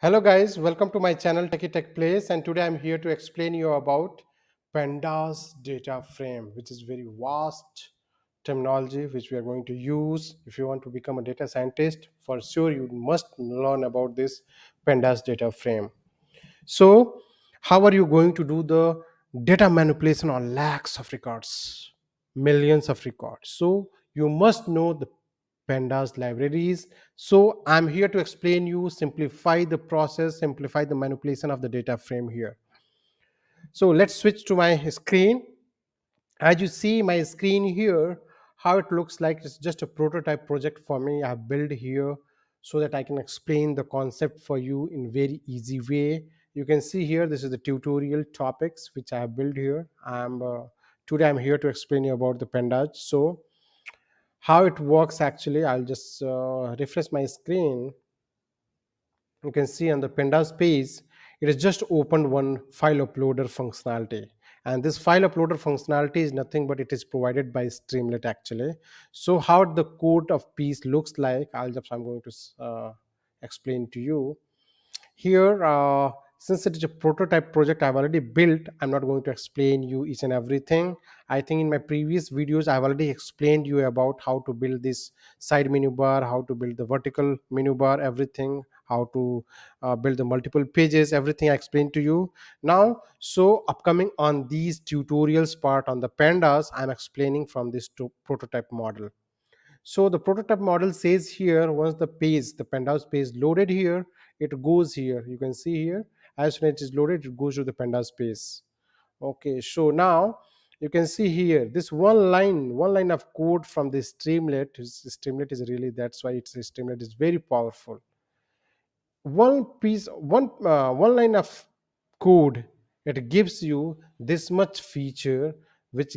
Hello guys, welcome to my channel Techie Tech Place, and today I'm here to explain you about Pandas DataFrame, which is very vast terminology which we are going to use. If you want to become a data scientist, for sure you must learn about this Pandas DataFrame. So, how are you going to do the data manipulation on lakhs of records, millions of records? So, you must know the pandas libraries. So I'm here to explain you, simplify the process, simplify the manipulation of the data frame here. So let's switch to my screen. As you see my screen here, how it looks like, it's just a prototype project for me I have built here so that I can explain the concept for you in very easy way. You can see here, this is the tutorial topics which I have built here. Today I'm here to explain you about the pandas. So how it works, actually I'll just refresh my screen. You can see on the pandas page, it has just opened one file uploader functionality, and this file uploader functionality is nothing but it is provided by Streamlit actually. So how the code of piece looks like, I'm going to explain to you here. Since it is a prototype project I've already built, I'm not going to explain you each and everything. I think in my previous videos I've already explained you about how to build this side menu bar, how to build the vertical menu bar, everything, how to build the multiple pages, everything I explained to you now. So upcoming on these tutorials part on the pandas, I'm explaining from this prototype model. So the prototype model says here, once the pandas page loaded here, it goes here. You can see here, as soon as it is loaded, it goes to the pandas page. Okay, so now you can see here this one line of code from the Streamlit. Streamlit is really, that's why it's Streamlit is very powerful. One line of code, it gives you this much feature, which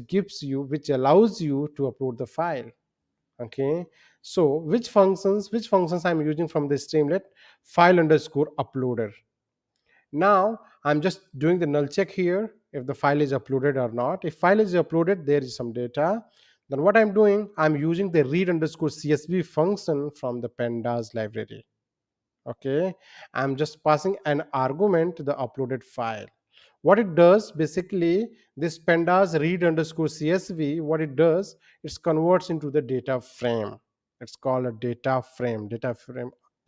allows you to upload the file. Okay, so which functions I'm using from the Streamlit? File underscore uploader. Now I'm just doing the null check here if the file is uploaded or not. If file is uploaded, there is some data. Then what I'm doing, I'm using the read underscore csv function from the pandas library. Okay, I'm just passing an argument to the uploaded file. What it does basically, this pandas read underscore csv, what it does, it converts into the data frame. It's called a data frame,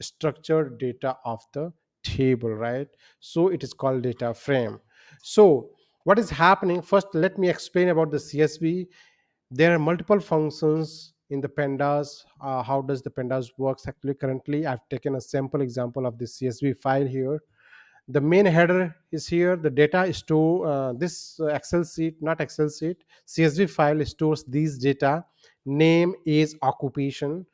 structured data of the table, right? So it is called data frame. So what is happening, first let me explain about the csv. There are multiple functions in the pandas. How does the pandas works? Actually, currently I've taken a sample example of the csv file here. The main header is here. The data is store, this excel sheet, not excel sheet, csv file stores these data: name, age, occupation.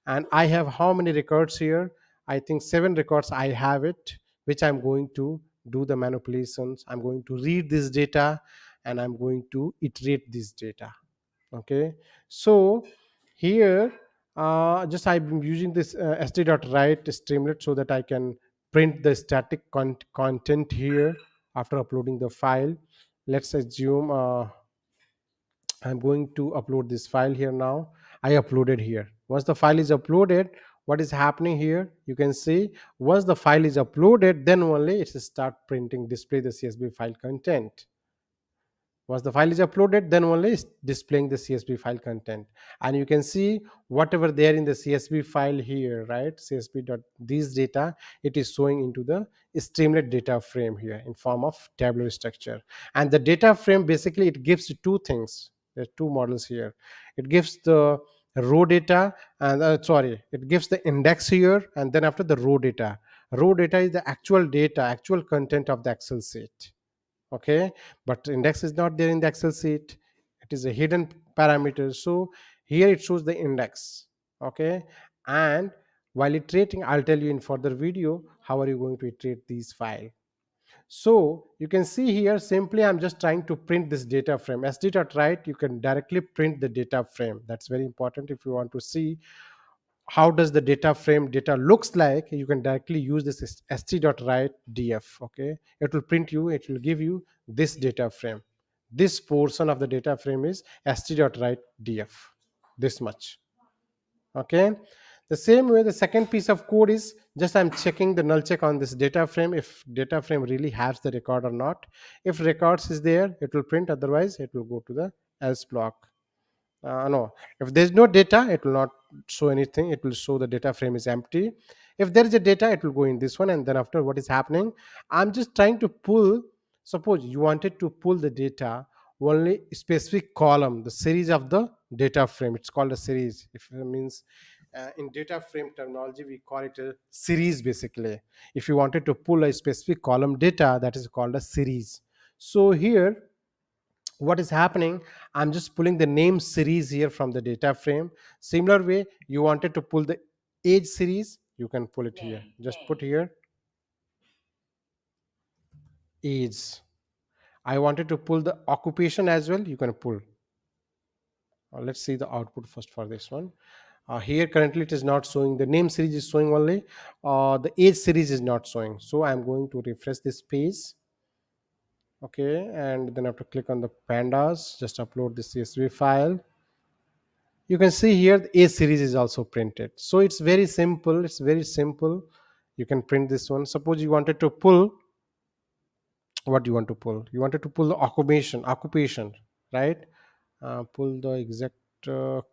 And I have how many records here? I think 7 records I have it, which I'm going to do the manipulations. I'm going to read this data and I'm going to iterate this data. Okay, so here, just I'm using this st.write Streamlit so that I can print the static content here after uploading the file. Let's assume I'm going to upload this file here. Now I uploaded here. Once the file is uploaded, what is happening here, you can see, once the file is uploaded, then only it will start printing, display the csv file content. Once the file is uploaded, then only it's displaying the csv file content. And you can see whatever there in the csv file here, right? csv dot these data, it is showing into the Streamlit data frame here in form of tabular structure. And the data frame, basically it gives you two things. There are two models here. It gives the raw data, and it gives the index here, and then after the raw data is the actual data, actual content of the excel sheet. Okay, but index is not there in the excel sheet, it is a hidden parameter. So here it shows the index. Okay, and while iterating, I'll tell you in further video how are you going to iterate these file. So you can see here, simply I'm just trying to print this data frame. sd.write, you can directly print the data frame. That's very important. If you want to see how does the data frame data looks like, you can directly use this st.write df. Okay, it will print you, it will give you this data frame. This portion of the data frame is st.write df, this much. Okay, The same way, the second piece of code is just I'm checking the null check on this data frame if data frame really has the record or not. If records is there, it will print, otherwise it will go to the else block. No, if there's no data, it will not show anything. It will show the data frame is empty. If there is a data, it will go in this one. And then after, what is happening, I'm just trying to pull. Suppose you wanted to pull the data only specific column, the series of the data frame. It's called a series. If it means in data frame terminology, we call it a series basically. If you wanted to pull a specific column data, that is called a series. So here, what is happening, I'm just pulling the name series here from the data frame. Similar way, you wanted to pull the age series, you can pull it here. Just put here age. I wanted to pull the occupation as well, you can pull. Let's see the output first for this one. Here currently it is not showing, the name series is showing only, the age series is not showing. So I'm going to refresh this page. Okay, and then I have to click on the pandas, just upload the csv file. You can see here the a series is also printed. So it's very simple, it's very simple. You can print this one. Suppose you wanted to pull, what do you want to pull, you wanted to pull the occupation, right? Pull the exact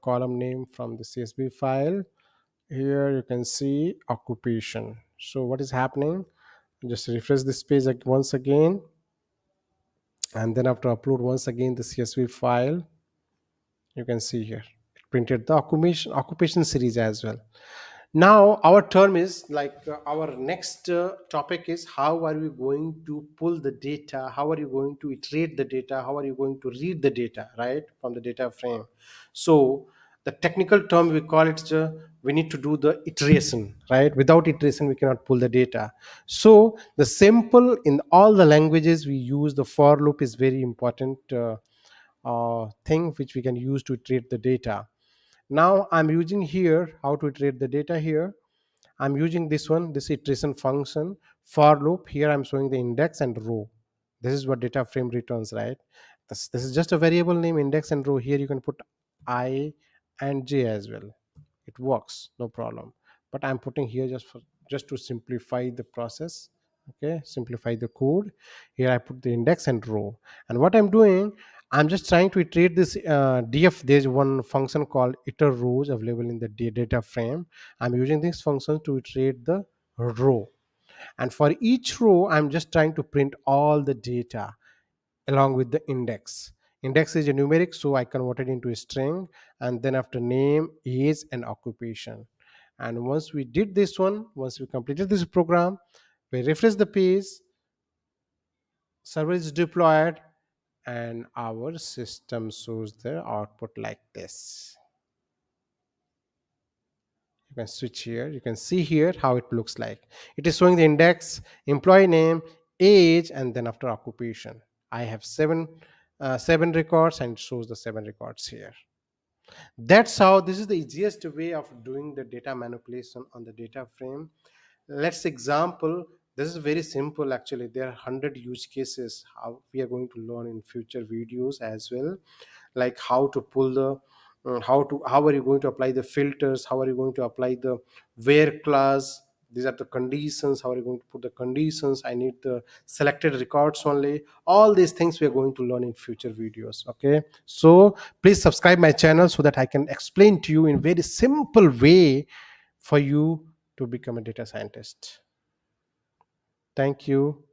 column name from the csv file. Here you can see occupation. So what is happening, just refresh this page once again, and then after upload once again the csv file, you can see here it printed the occupation series as well. Now our term is like our next topic is how are we going to pull the data, how are you going to iterate the data, how are you going to read the data, right, from the data frame. So the technical term we call it, we need to do the iteration, right? Without iteration we cannot pull the data. So the simple, in all the languages we use the for loop is very important thing which we can use to iterate the data. Now I'm using here how to iterate the data. Here I'm using this one, this iteration function for loop. Here I'm showing the index and row. This is what data frame returns, right? This is just a variable name, index and row. Here you can put I and j as well. It works, no problem. But I'm putting here just to simplify the process. Okay, simplify the code. Here I put the index and row. And what I'm doing, I'm just trying to iterate this df. There's one function called iter rows available in the data frame. I'm using this function to iterate the row, and for each row I'm just trying to print all the data along with the index is a numeric, so I converted into a string, and then after name, age and occupation. And once we did this one, once we completed this program, we refresh the page, server is deployed, and our system shows the output like this. You can switch here, you can see here how it looks like. It is showing the index, employee name, age, and then after occupation. I have seven records, and it shows the 7 records here. That's how, this is the easiest way of doing the data manipulation on the data frame. Let's example, this is very simple actually. There are 100 use cases how we are going to learn in future videos as well, like how to pull the how are you going to apply the filters, how are you going to apply the where clause, these are the conditions, how are you going to put the conditions, I need the selected records only. All these things we are going to learn in future videos. Okay, so please subscribe my channel so that I can explain to you in very simple way for you to become a data scientist. Thank you.